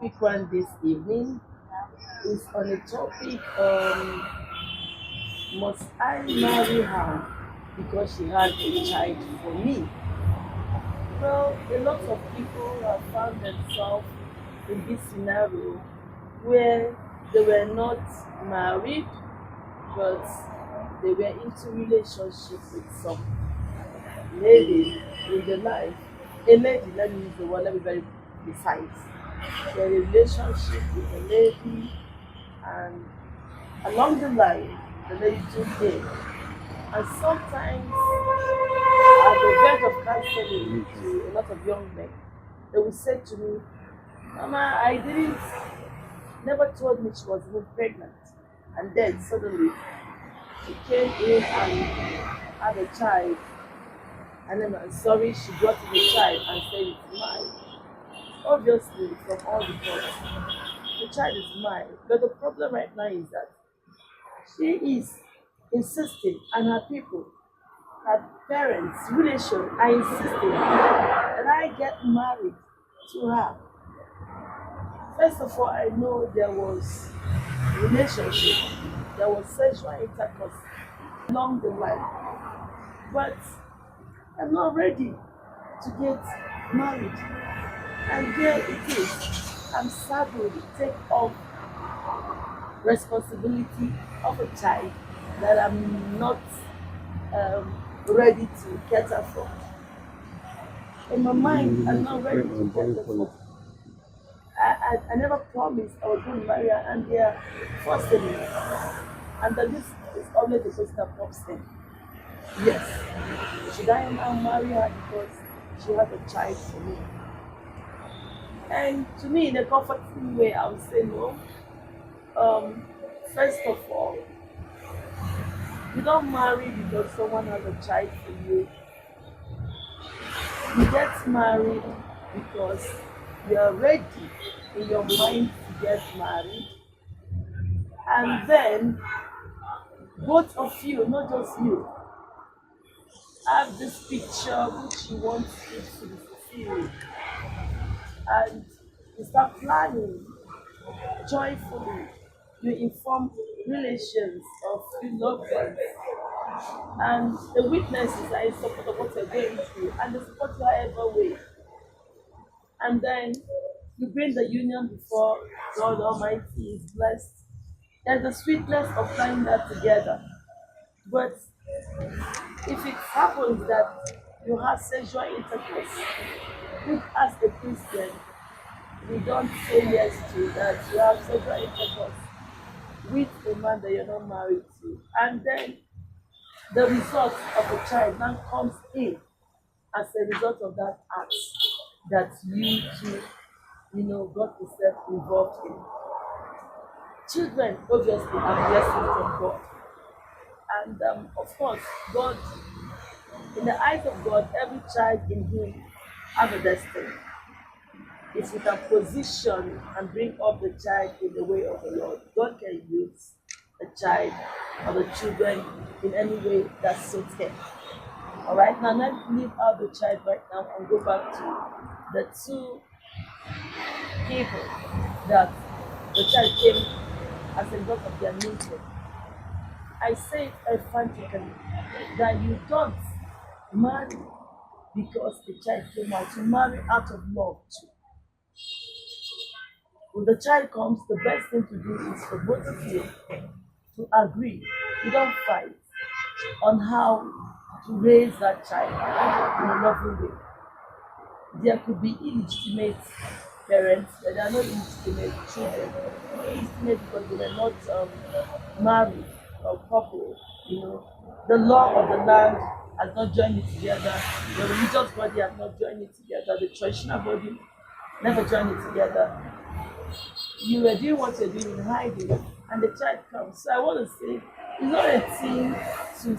quick one this evening is on the topic must I marry her because she had a child for me? Well, a lot of people have found themselves in this scenario where they were not married but they were into relationship with some lady in the life. A lady, let me use the word, let me be very precise. They're in a relationship with a lady and along the line the lady took in. And sometimes at the verge of counseling to a lot of young men, they will say to me, Mama, I didn't never told me she was even pregnant. And then suddenly she came in and had a child. And then I'm sorry, she brought in a child and said it's mine. Obviously, from all reports, the child is mine. But the problem right now is that she is insisting, and her people, her parents, relations are insisting that I get married to her. First of all, I know there was relationship, there was sexual intercourse along the line, but I'm not ready to get married. And there it is. I'm saddled to take up responsibility of a child that I'm not ready to cater for. In my mind, I'm not ready to cater for. I never promised I was going to marry her, and they are forcing me. And then this is always the question that pops in. Yes, should I now marry her because she has a child for me? And to me, in a comforting way, I would say no. Um, First of all, you don't marry because someone has a child for you. You get married because you are ready in your mind to get married. And then both of you, not just you, have this picture which you want it to be fulfilled. And you start planning joyfully. You inform relations of your loved ones and the witnesses are in support of what you're going through and they support you however way. And then you bring the union before God Almighty is blessed. There's the sweetness of tying that together. But if it happens that you have sexual intercourse, which as a Christian, we don't say yes to that you have sexual intercourse with a man that you're not married to. And then the result of a child now comes in as a result of that act that you too, got yourself involved in. Children obviously are blessings from God. And of course, God, in the eyes of God, every child in Him have a destiny. If we can position and bring up the child in the way of the Lord, God can use the child or the children in any way that suits Him. All right, now let's leave out the child right now and go back to the two people that the child came as a result of their nature. I say it emphatically that you don't marry because the child came out. You marry out of love too. When the child comes, the best thing to do is for both of you to agree. You don't fight on how to raise that child in a loving way. There could be illegitimate parents, but they are not illegitimate children. Illegitimate because they were not married or couple. The law of the land has not joined it together. The religious body has not joined it together. The traditional body never joined it together. You were doing what you're doing in hiding, and the child comes. So I want to say, it's not a thing to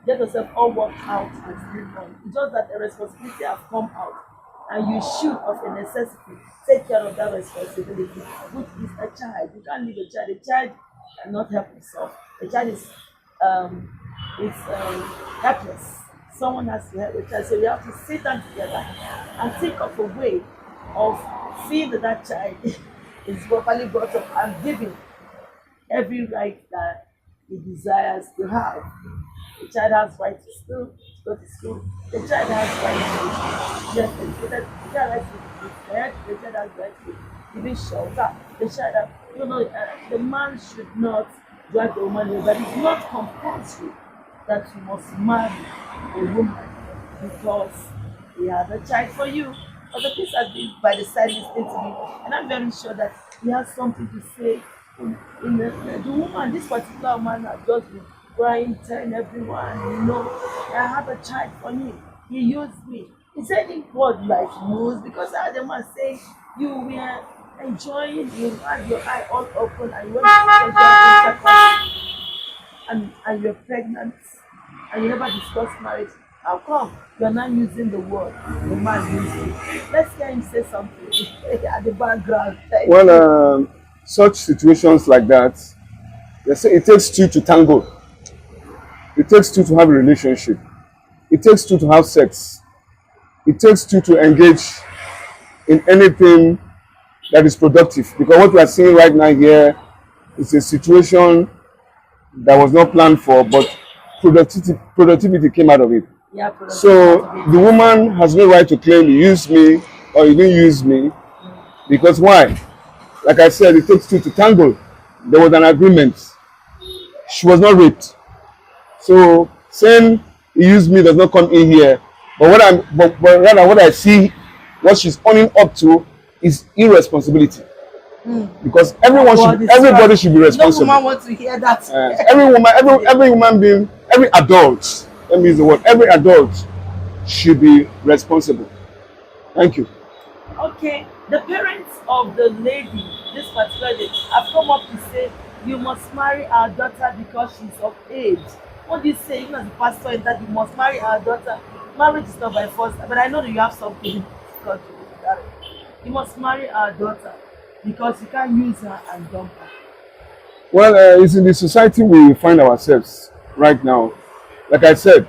get yourself all worked out and sleep on. It's just that a responsibility has come out, and you should, of a necessity, take care of that responsibility, which is a child. You can't leave a child. A child cannot help himself. A child is helpless. Someone has to help the child. So we have to sit down together and think of a way of seeing that that child is properly brought up and given every right that he desires to have. The child has right to school, to go to school. The child has right to get educated. The child has to be fed. The child has right to be given shelter. The child, the man should not drag the woman away. But it's not compulsory that you must marry a woman because he had a child for you. But the piece has been by the side listening to me, and I'm very sure that he has something to say. The woman, this particular woman, has just been crying, telling everyone, I have a child for him. He used me. Is any word like use? Because I the man saying you were enjoying, you had your eye all open, and you want to enjoy intercourse, and you're pregnant, and you never discussed marriage. How come you're not using the word the man used it? Let's hear him say something at the background. Well, such situations like that, they say it takes two to tango. It takes two to have a relationship. It takes two to have sex. It takes two to engage in anything that is productive. Because what we are seeing right now here is a situation that was not planned for, but productivity came out of it. Yeah, So the woman has no right to claim you used me or you didn't use me, because why? Like I said, it takes two to tango. There was an agreement. She was not raped. So saying he used me does not come in here. But rather what I see, what she's owning up to is irresponsibility. Because everybody should be responsible. No woman wants to hear that. Every woman being, every adult, let me use the word, every adult should be responsible. Thank you. Okay, the parents of the lady, this particular lady, have come up to say you must marry our daughter because she's of age. What do you say, even as a pastor, is that you must marry our daughter? Marriage is not by force, but I know that you have something to contribute to that. You must marry our daughter because you can't use her and dump her. Well, it's in the society we find ourselves right now. Like I said,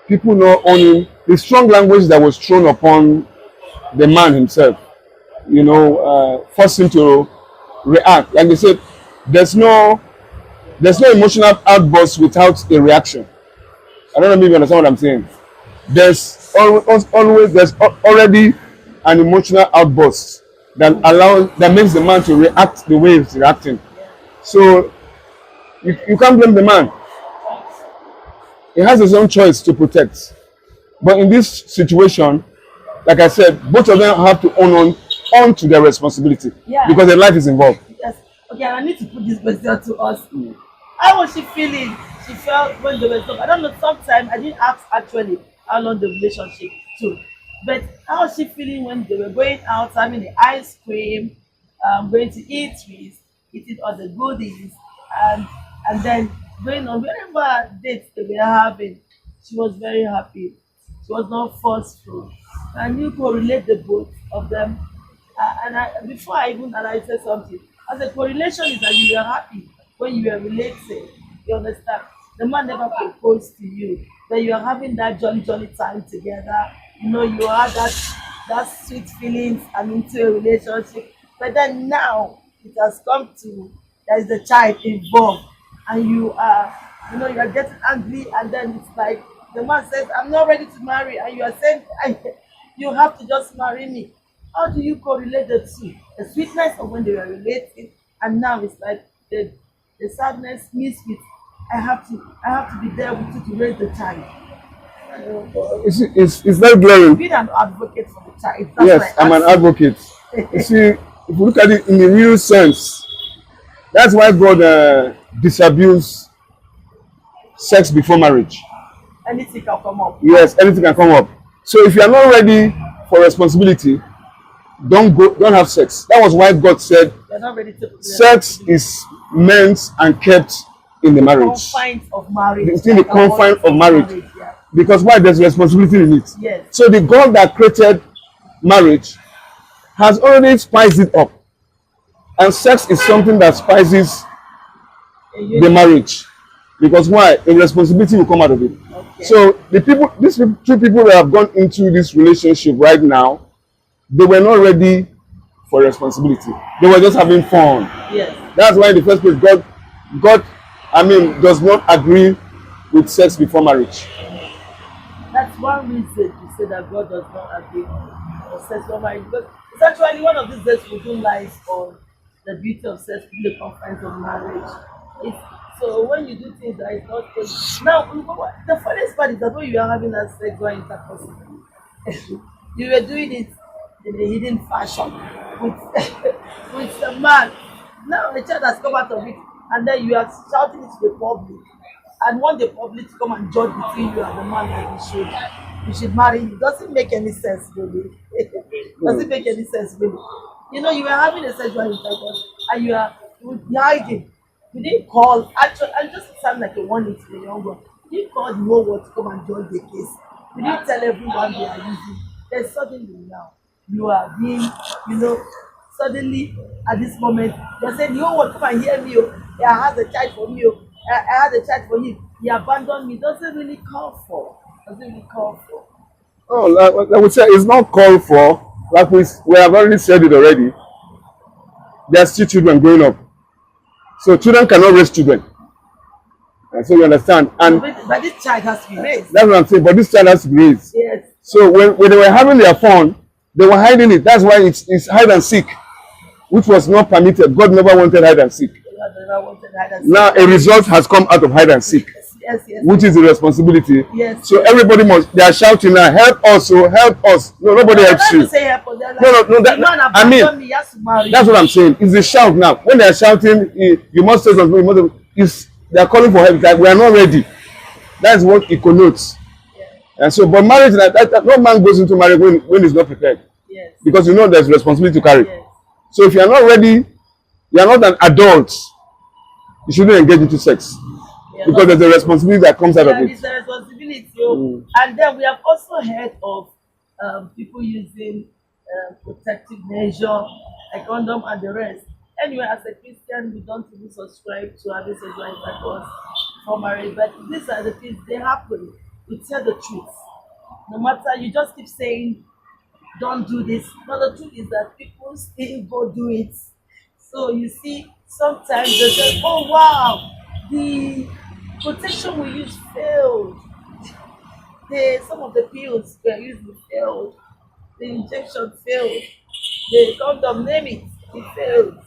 people not owning the strong language that was thrown upon the man himself, forced him to react. Like they said, there's no emotional outburst without a reaction. I don't know if you understand what I'm saying. There's already an emotional outburst that makes the man to react the way he's reacting. So you can't blame the man. He has his own choice to protect. But in this situation, like I said, both of them have to own on to their responsibility, because their life is involved. Yes. Okay, I need to put this question to us. How was she feeling? She felt when they were talking. I don't know, sometimes I didn't ask actually how long the relationship took. But how was she feeling when they were going out, having the ice cream, going to eateries, eating all the goodies, and then going on whatever dates they were having? She was very happy. She was not forceful. And you correlate the both of them. Before I even analyze something, as a correlation is that you were happy when you were relating. You understand? The man never proposed to you. That you are having that jolly time together. You had that sweet feelings and into a relationship. But then now it has come to there is a child involved, and you are getting angry, and then it's like the man says, I'm not ready to marry, and you are saying you have to just marry me. How do you correlate the two? The sweetness of when they were relating, and now it's like the sadness mixed with I have to be there with you to raise the child. It's very glaring. Being an advocate for the child. Yes, I'm an advocate. You see, if you look at it in the real sense, that's why God disabused sex before marriage. Anything can come up. Yes, anything can come up. So if you are not ready for responsibility, don't have sex. That was why God said you're not ready to sex is meant and kept in the marriage. Confines of marriage. It's in the confines of marriage. Yeah. Because why? There's responsibility in it. Yes. So the God that created marriage has already spiced it up. And sex is something that spices the marriage. Because why? A responsibility will come out of it. Okay. So these two people that have gone into this relationship right now, they were not ready for responsibility. They were just having fun. Yes. That's why in the first place, God, does not agree with sex before marriage. That's one reason to say that God does not agree on sex for marriage, because it's actually one of these days we do lies on the beauty of sex in the confines of marriage. It's, so when you do things that is not good, now the funniest part is that when you are having a sexual intercourse, you were doing it in a hidden fashion with with the man. Now the child has come out of it, and then you are shouting it to the public, and want the public to come and judge between you and the man that you should marry. It doesn't make any sense, really. Doesn't make any sense, really. You know, you were having a sexual intercourse, and you were hiding. You didn't call. Actually, I just sound like a warning to the young one. You didn't call the whole world to come and judge the case. You didn't tell everyone they are using. Then suddenly now you are being, suddenly at this moment you're saying the whole world come and hear me. Oh, yeah, I had a child for me. Oh, I had a child for him. He abandoned me. Doesn't really call for. Doesn't really call for. Oh, like we say, it's not called for. Like we have already said it already. There are still children growing up. So children cannot raise children. And so you understand. And But this child has to be raised. that's what I'm saying. But this child has to be raised. Yes. So when they were having their fun, they were hiding it. That's why it's hide and seek, which was not permitted. God never wanted hide and seek. God never wanted hide and seek. Now a result has come out of hide and seek, Yes. which is the responsibility. Yes. So everybody they are shouting now, help us, oh, help us. No, nobody helps you. Say help us. They're like, No, the man abandoned me, he has to marry. That's what I'm saying. It's a shout now. When they are shouting, you must say something. They are calling for help. Like we are not ready. That's what it connotes. And so, but marriage, no man goes into marriage when he's not prepared. Yes. Because there's responsibility to carry. Yes. So if you are not ready, you are not an adult, you shouldn't engage into sex. Yeah, because there's a responsibility that comes out of it. It's a responsibility. And then we have also heard of people using protective measure, like condom and the rest. Anyway, as a Christian, we don't even subscribe to having sexual intercourse for marriage, but these are the things, they happen. We tell the truth. No matter, you just keep saying, don't do this. But the truth is that people still go do it. So you see, sometimes they say, oh wow, the protection we used failed. Some of the pills we used failed. The injection failed. The condom, name it failed.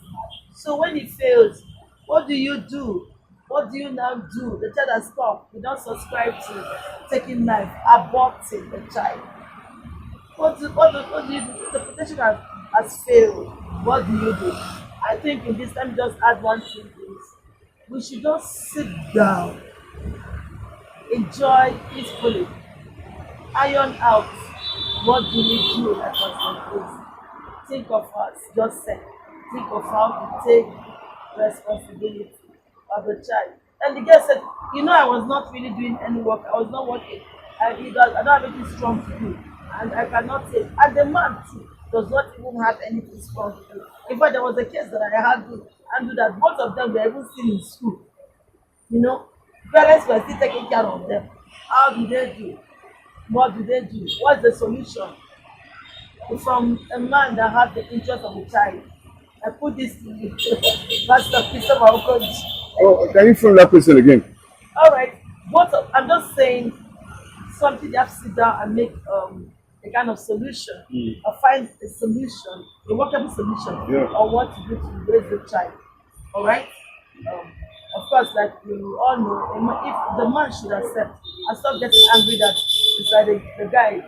So when it fails, what do you do? What do you now do? The child has come. You don't subscribe to taking life, aborting the child. What do you do? The protection has failed. What do you do? I think in this time, just add one thing is we should just sit down, enjoy peacefully, iron out what do we do like us. Think of us, just say, think of how to take responsibility of the child. And the girl said, I was not really doing any work. I was not working. I don't have anything strong to do. And I cannot say. And the man too does not even have anything strong to do. In fact, there was a case that I had to handle that both of them were even still in school. Parents were still taking care of them. How do they do? What do they do? What's the solution? From a man that has the interest of the child. I put this to you. Pastor Christopher Okoji. Oh, can you frame that question again? All right. I'm just saying something you have to sit down and make a kind of solution, or find a solution, a workable solution on what to do to raise the child. All right. Of course, like you all know, if the man should accept and stop getting angry that it's like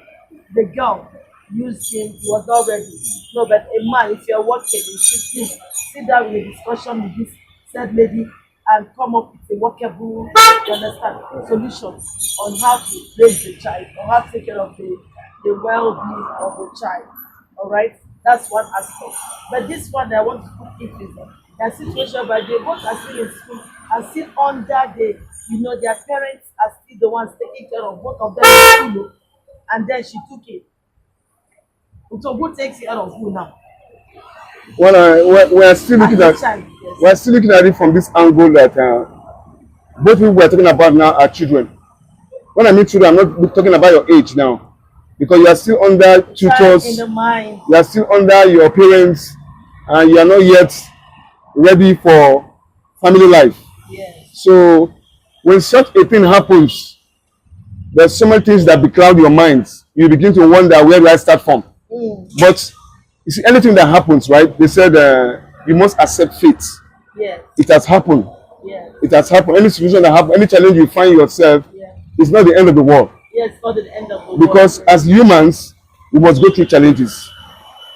the girl used him, he was not ready. No, but a man, if you're working, you should sit down with a discussion with this said lady and come up with a workable, solution on how to raise the child, or how to take care of the well-being of the child. All right, that's one aspect. But this one I want to put it is a situation where they both are still in school and still under their parents are still the ones taking care of both of them in school, and then she took it. So who takes care of who now? Well, we're still looking at it from this angle that both people we're talking about now are children. When I mean children, I'm not talking about your age now, because you are still under tutors. In the mind. You are still under your parents. and you are not yet ready for family life. Yes. So when such a thing happens, there's so many things that becloud your mind. You begin to wonder, where do I start from? But you see, anything that happens, right? They said you must accept fate. Yes. It has happened. Yes. It has happened. Any situation that happens, any challenge you find yourself, Yeah. it's not the end of the world. Yes, for the end of the Because world. as humans, we must go through challenges.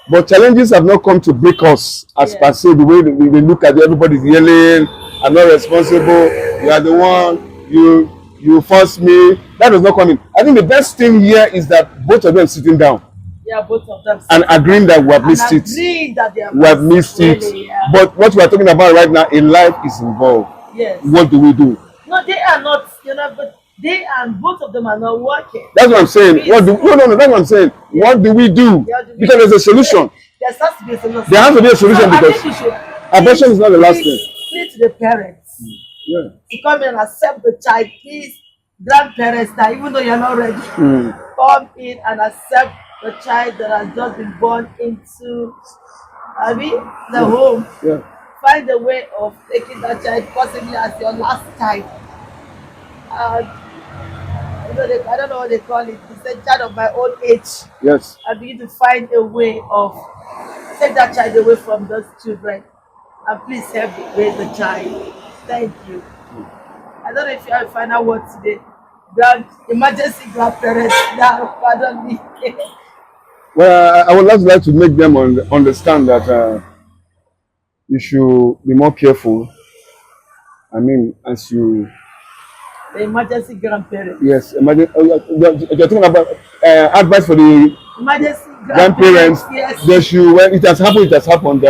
But challenges have not come to break us as Yeah. per se, the way they look at everybody's yelling, I'm not responsible, you are the one, you forced me. That does not come in. I think the best thing here is that both of them sitting down Yeah, both of them. and agreeing that we have And missed it. agreeing that they have We have missed it. really, yeah. But what we are talking about right now in life is involved. Yes. What do we do? No, they are not, but they and both of them are not working. That's what I'm saying. What do no, that's what I'm saying. What do we do? Yeah, do we- Because there's a solution. There has to be a solution. There has to be a solution So I because think we should abortion is not the last thing. plead to the parents Yeah. to come in and accept the child. Please, grandparents, that even though you're not ready, come in and accept the child that has just been born into the home. Yeah. Find a way of taking that child possibly as your last child. And I don't know what they call it. It's a child of my own age. Yes. I begin to find a way of take that child away from those children, and please help me raise the child. Thank you. I don't know if you have a final word today. Emergency grandparents, pardon me. Well, I would just like to make them understand that you should be more careful. I mean, as you The emergency grandparents. yes, imagine you're talking about advice for the Emergency grandparents. Yes. They should, when it has happened, it has happened.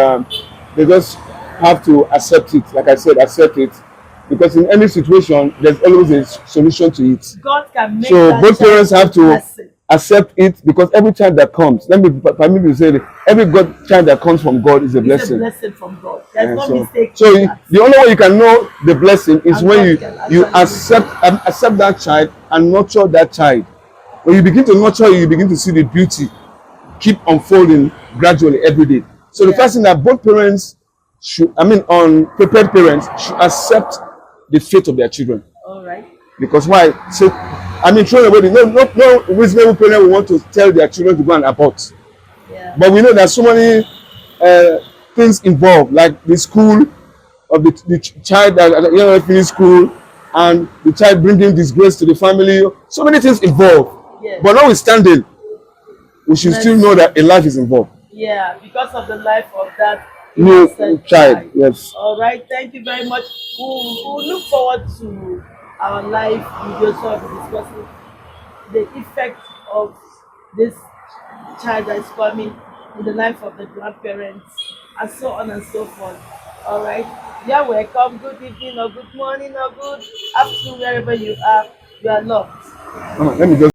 They just have to accept it. Like I said, accept it, because in any situation, there's always a solution to it. God can make So that both child parents have a to blessing. accept it, because every child that comes, let me permit me to say, that every child that comes from God is a It's a blessing. blessing from God. There's Yeah, no mistake. so in that. the only way you can know the blessing is And when God you can you actually accept that child and nurture that child. When you begin to nurture, you begin to see the beauty keep unfolding gradually every day. So the Yeah. first thing that both parents should, unprepared parents should accept the fate of their children. All right. Because why? So, throwing away no reasonable parent will want to tell their children to go and abort. Yeah. But we know there's so many things involved, like the school of the child that finish school, and the child bringing disgrace to the family. So many things involved. Yes. But notwithstanding, we should still know that a life is involved. Yeah, because of the life of that New innocent child, yes. All right, thank you very much. We'll look forward to our live videos where we'll be discussing the effect of this child that is coming in the life of the grandparents, and so on and so forth. All right, you're welcome. Good evening or good morning or good afternoon, wherever you are. You are loved. Let me just